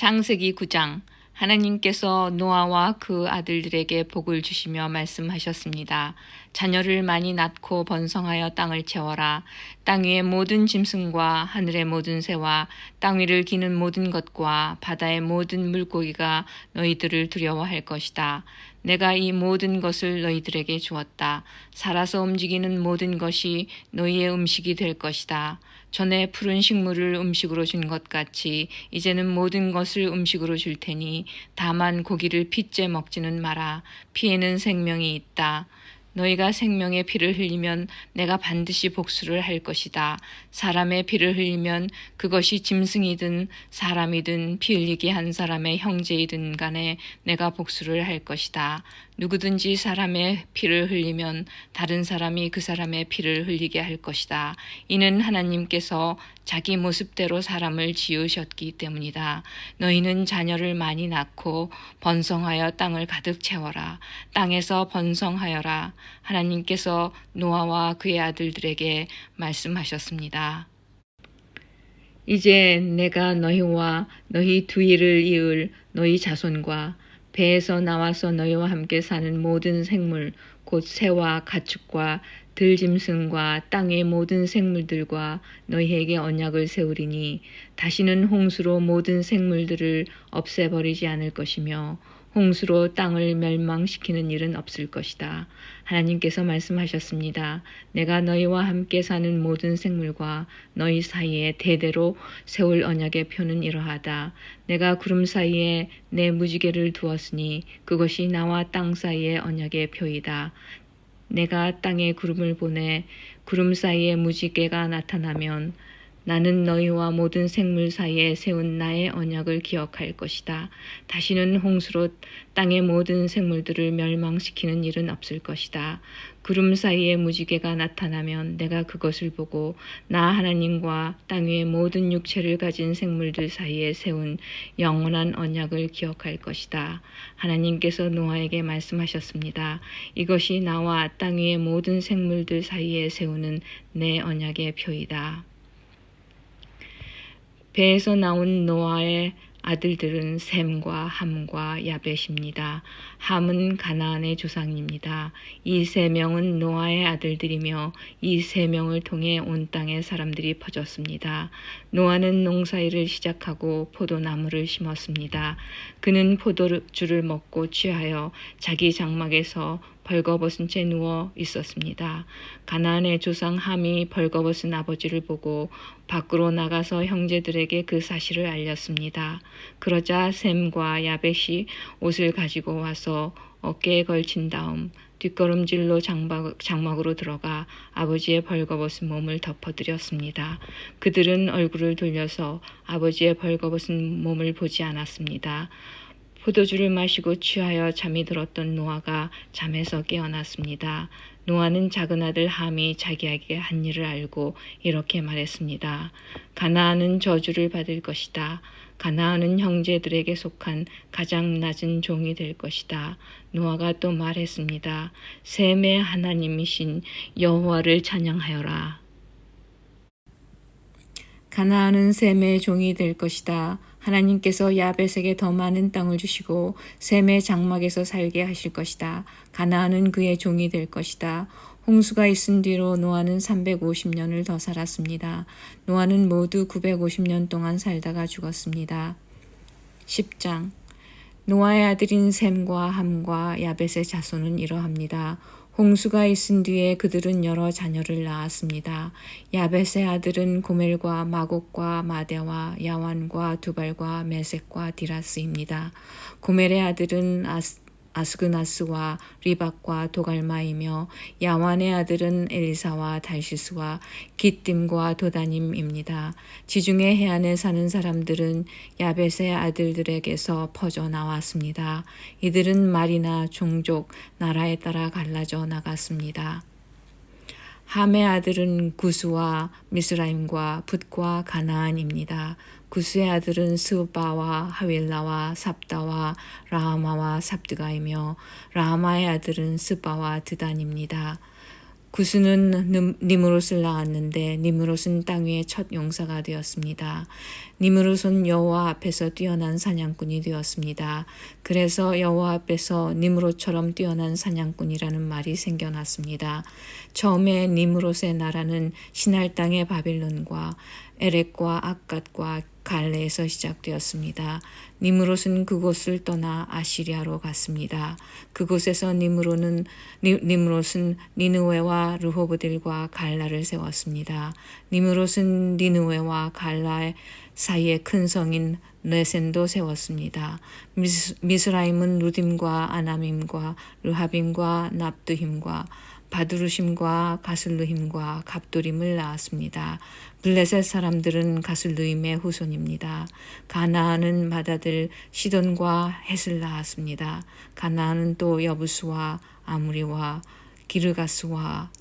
창세기 9장. 하나님께서 노아와 그 아들들에게 복을 주시며 말씀하셨습니다. 자녀를 많이 낳고 번성하여 땅을 채워라. 땅 위의 모든 짐승과 하늘의 모든 새와 땅 위를 기는 모든 것과 바다의 모든 물고기가 너희들을 두려워할 것이다. 내가 이 모든 것을 너희들에게 주었다. 살아서 움직이는 모든 것이 너희의 음식이 될 것이다. 전에 푸른 식물을 음식으로 준 것 같이 이제는 모든 것을 음식으로 줄 테니 다만 고기를 핏째 먹지는 마라. 피에는 생명이 있다. 너희가 생명의 피를 흘리면 내가 반드시 복수를 할 것이다. 사람의 피를 흘리면 그것이 짐승이든 사람이든 피 흘리게 한 사람의 형제이든 간에 내가 복수를 할 것이다. 누구든지 사람의 피를 흘리면 다른 사람이 그 사람의 피를 흘리게 할 것이다. 이는 하나님께서 자기 모습대로 사람을 지으셨기 때문이다. 너희는 자녀를 많이 낳고 번성하여 땅을 가득 채워라. 땅에서 번성하여라. 하나님께서 노아와 그의 아들들에게 말씀하셨습니다. 이제 내가 너희와 너희 뒤를 이을 너희 자손과 배에서 나와서 너희와 함께 사는 모든 생물 곧 새와 가축과 들짐승과 땅의 모든 생물들과 너희에게 언약을 세우리니 다시는 홍수로 모든 생물들을 없애버리지 않을 것이며 홍수로 땅을 멸망시키는 일은 없을 것이다. 하나님께서 말씀하셨습니다. 내가 너희와 함께 사는 모든 생물과 너희 사이에 대대로 세울 언약의 표는 이러하다. 내가 구름 사이에 내 무지개를 두었으니 그것이 나와 땅 사이의 언약의 표이다. 내가 땅에 구름을 보내 구름 사이에 무지개가 나타나면 나는 너희와 모든 생물 사이에 세운 나의 언약을 기억할 것이다. 다시는 홍수로 땅의 모든 생물들을 멸망시키는 일은 없을 것이다. 구름 사이에 무지개가 나타나면 내가 그것을 보고 나 하나님과 땅 위의 모든 육체를 가진 생물들 사이에 세운 영원한 언약을 기억할 것이다. 하나님께서 노아에게 말씀하셨습니다. 이것이 나와 땅 위의 모든 생물들 사이에 세우는 내 언약의 표이다. 배에서 나온 노아의 아들들은 셈과 함과 야벳입니다. 함은 가나안의 조상입니다. 이 세 명은 노아의 아들들이며 이 세 명을 통해 온 땅의 사람들이 퍼졌습니다. 노아는 농사일을 시작하고 포도나무를 심었습니다. 그는 포도주를 먹고 취하여 자기 장막에서 벌거벗은 채 누워 있었습니다. 가나안의 조상 함이 벌거벗은 아버지를 보고 밖으로 나가서 형제들에게 그 사실을 알렸습니다. 그러자 셈과 야벳이 옷을 가지고 와서 어깨에 걸친 다음 뒷걸음질로 장막으로 들어가 아버지의 벌거벗은 몸을 덮어드렸습니다. 그들은 얼굴을 돌려서 아버지의 벌거벗은 몸을 보지 않았습니다. 포도주를 마시고 취하여 잠이 들었던 노아가 잠에서 깨어났습니다. 노아는 작은 아들 함이 자기에게 한 일을 알고 이렇게 말했습니다. 가나안은 저주를 받을 것이다. 가나안은 형제들에게 속한 가장 낮은 종이 될 것이다. 노아가 또 말했습니다. 셈의 하나님이신 여호와를 찬양하여라. 가나안은 셈의 종이 될 것이다. 하나님께서 야벳에게 더 많은 땅을 주시고 셈의 장막에서 살게 하실 것이다. 가나안은 그의 종이 될 것이다. 홍수가 있은 뒤로 노아는 350년을 더 살았습니다. 노아는 모두 950년 동안 살다가 죽었습니다. 10장. 노아의 아들인 셈과 함과 야벳의 자손은 이러합니다. 홍수가 있은 뒤에 그들은 여러 자녀를 낳았습니다. 야벳의 아들은 고멜과 마곡과 마대와 야완과 두발과 메섹과 디라스입니다. 고멜의 아들은 아스그나스와 리박과 도갈마이며 야완의 아들은 엘리사와 달시스와 기띔과 도다님입니다. 지중해 해안에 사는 사람들은 야벳의 아들들에게서 퍼져 나왔습니다. 이들은 말이나 종족, 나라에 따라 갈라져 나갔습니다. 함의 아들은 구스와 미스라임과 붓과 가나안입니다. 구스의 아들은 스바와 하윌라와 삽다와 라하마와 삽드가이며 라하마의 아들은 스바와 드단입니다. 구스는 니므롯을 낳았는데 니므롯은 땅 위의 첫 용사가 되었습니다. 니므롯은 여호와 앞에서 뛰어난 사냥꾼이 되었습니다. 그래서 여호와 앞에서 니므롯처럼 뛰어난 사냥꾼이라는 말이 생겨났습니다. 처음에 니므롯의 나라는 시날 땅의 바빌론과 에렉과 악갓과 갈레에서 시작되었습니다. 니므롯은 그곳을 떠나 아시리아로 갔습니다. 그곳에서 니므롯은 니느웨와 르호보딜과 갈라를 세웠습니다. 니므롯은 니느웨와 갈라 사이에 큰 성인 레센도 세웠습니다. 미스라임은 루딤과 아나밈과 르하빔과 납두힘과 바두르심과 가슬르힘과 갑도림을 낳았습니다. 블레셋 사람들은 가슬르임의 후손입니다. 가나안은 맏아들 시돈과 헷을 낳았습니다. 가나안은 또 여부스와 아무리와 기르가스와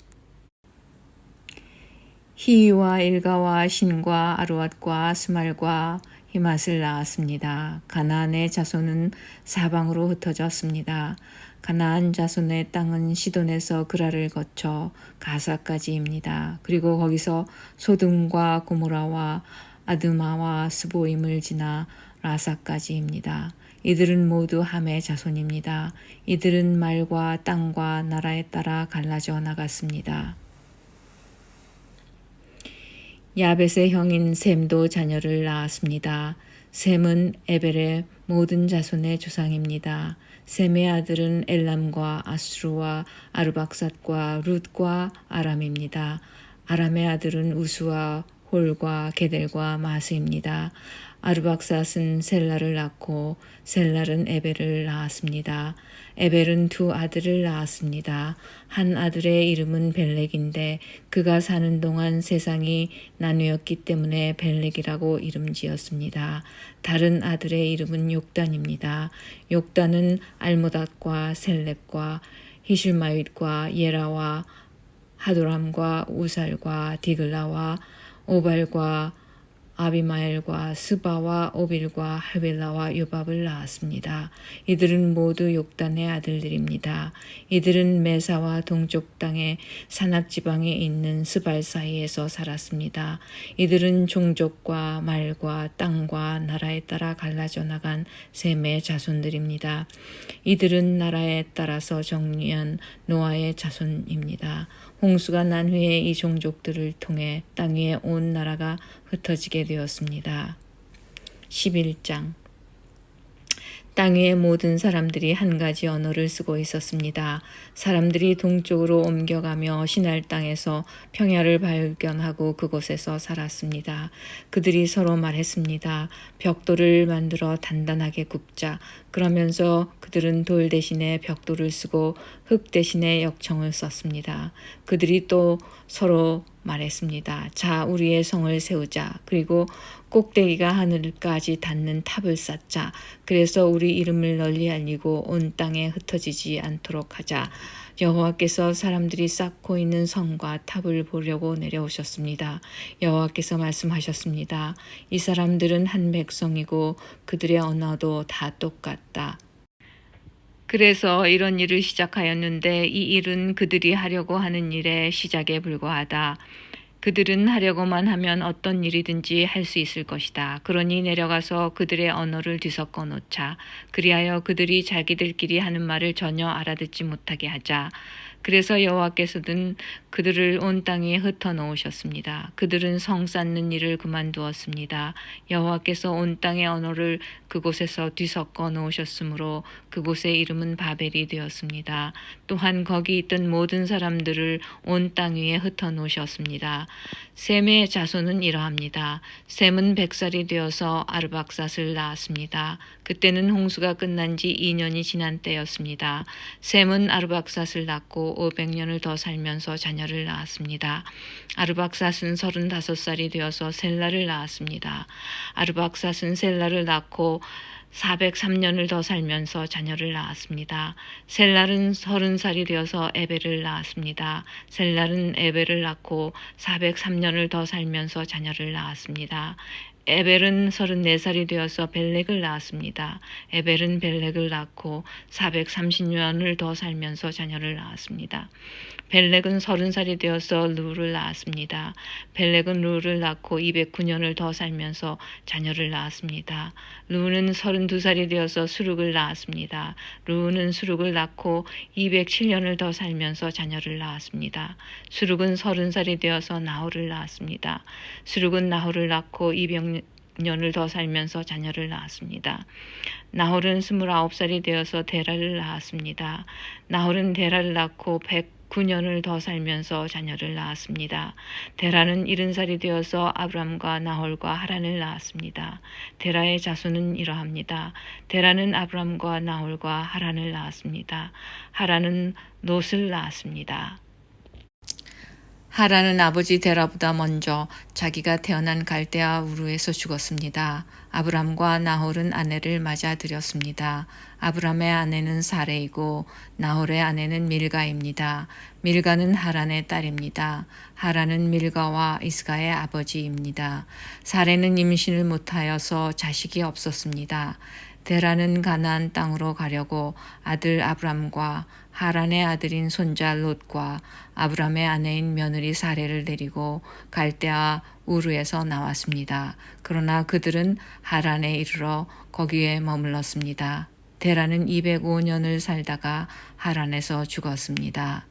히위와 일가와 신과 아루앗과 스말과 히맛을 낳았습니다. 가나안의 자손은 사방으로 흩어졌습니다. 가나안 자손의 땅은 시돈에서 그라를 거쳐 가사까지입니다. 그리고 거기서 소돔과 고모라와 아드마와 스보임을 지나 라사까지입니다. 이들은 모두 함의 자손입니다. 이들은 말과 땅과 나라에 따라 갈라져 나갔습니다. 야벳의 형인 셈도 자녀를 낳았습니다. 셈은 에벨의 모든 자손의 조상입니다. 셈의 아들은 엘람과 아수르와 아르박삿과 룻과 아람입니다. 아람의 아들은 우스와 홀과 게델과 마스입니다. 아르박삿은 셀라를 낳고 셀라는 에벨을 낳았습니다. 에벨은 두 아들을 낳았습니다. 한 아들의 이름은 벨렉인데 그가 사는 동안 세상이 나누었기 때문에 벨렉이라고 이름 지었습니다. 다른 아들의 이름은 욕단입니다. 욕단은 알모닷과 셀렙과 히슐마윗과 예라와 하도람과 우살과 디글라와 오발과 아비마엘과 스바와 오빌과 하빌라와 요밥을 낳았습니다. 이들은 모두 욕단의 아들들입니다. 이들은 메사와 동쪽 땅의 산악지방에 있는 스발 사이에서 살았습니다. 이들은 종족과 말과 땅과 나라에 따라 갈라져 나간 셈의 자손들입니다. 이들은 나라에 따라서 정리한 노아의 자손입니다. 홍수가 난 후에 이 종족들을 통해 땅 위에 온 나라가 흩어지게 되었습니다. 11장 땅 위의 모든 사람들이 한 가지 언어를 쓰고 있었습니다. 사람들이 동쪽으로 옮겨가며 시날 땅에서 평야를 발견하고 그곳에서 살았습니다. 그들이 서로 말했습니다. 벽돌을 만들어 단단하게 굽자. 그러면서 그들은 돌 대신에 벽돌을 쓰고 흙 대신에 역청을 썼습니다. 그들이 또 서로 말했습니다. 자, 우리의 성을 세우자. 그리고 꼭대기가 하늘까지 닿는 탑을 쌓자. 그래서 우리 이름을 널리 알리고 온 땅에 흩어지지 않도록 하자. 여호와께서 사람들이 쌓고 있는 성과 탑을 보려고 내려오셨습니다. 여호와께서 말씀하셨습니다. 이 사람들은 한 백성이고 그들의 언어도 다 똑같다. 그래서 이런 일을 시작하였는데 이 일은 그들이 하려고 하는 일의 시작에 불과하다. 그들은 하려고만 하면 어떤 일이든지 할 수 있을 것이다. 그러니 내려가서 그들의 언어를 뒤섞어 놓자. 그리하여 그들이 자기들끼리 하는 말을 전혀 알아듣지 못하게 하자. 그래서 여호와께서는 그들을 온 땅에 흩어 놓으셨습니다. 그들은 성 쌓는 일을 그만두었습니다. 여호와께서 온 땅의 언어를 그곳에서 뒤섞어 놓으셨으므로 그곳의 이름은 바벨이 되었습니다. 또한 거기 있던 모든 사람들을 온 땅 위에 흩어 놓으셨습니다. 셈의 자손은 이러합니다. 셈은 100살이 되어서 아르박삿을 낳았습니다. 그때는 홍수가 끝난 지 2년이 지난 때였습니다. 셈은 아르박삿을 낳고 500년을 더 살면서 자녀를 낳았습니다. 아르박삿은 35살이 되어서 셀라를 낳았습니다. 아르박삿은 셀라를 낳고 403년을 더 살면서 자녀를 낳았습니다. 셀랄은 30살이 되어서 에벨을 낳았습니다. 셀랄은 에벨을 낳고 403년을 더 살면서 자녀를 낳았습니다. 에벨은 34살이 되어서 벨렉을 낳았습니다. 에벨은 벨렉을 낳고 430년을 더 살면서 자녀를 낳았습니다. 벨렉은 30살이 되어서 루를 낳았습니다. 벨렉은 루를 낳고 209년을 더 살면서 자녀를 낳았습니다. 루는 32살이 되어서 수룩을 낳았습니다. 루는 수룩을 낳고 207년을 더 살면서 자녀를 낳았습니다. 수룩은 30살이 되어서 나홀을 낳았습니다. 수룩은 나홀을 낳고 200년을 더 살면서 자녀를 낳았습니다. 나홀은 29살이 되어서 데라를 낳았습니다. 나홀은 데라를 낳고 109년을 더 살면서 자녀를 낳았습니다. 데라는 70살이 되어서 아브람과 나홀과 하란을 낳았습니다. 데라의 자손은 이러합니다. 데라는 아브람과 나홀과 하란을 낳았습니다. 하란은 롯을 낳았습니다. 하란은 아버지 데라보다 먼저 자기가 태어난 갈대아 우르에서 죽었습니다. 아브람과 나홀은 아내를 맞아들였습니다. 아브람의 아내는 사레이고 나홀의 아내는 밀가입니다. 밀가는 하란의 딸입니다. 하란은 밀가와 이스가의 아버지입니다. 사레는 임신을 못하여서 자식이 없었습니다. 데라는 가나안 땅으로 가려고 아들 아브람과 하란의 아들인 손자 롯과 아브람의 아내인 며느리 사레를 데리고 갈대아 우르에서 나왔습니다. 그러나 그들은 하란에 이르러 거기에 머물렀습니다. 데라는 205년을 살다가 하란에서 죽었습니다.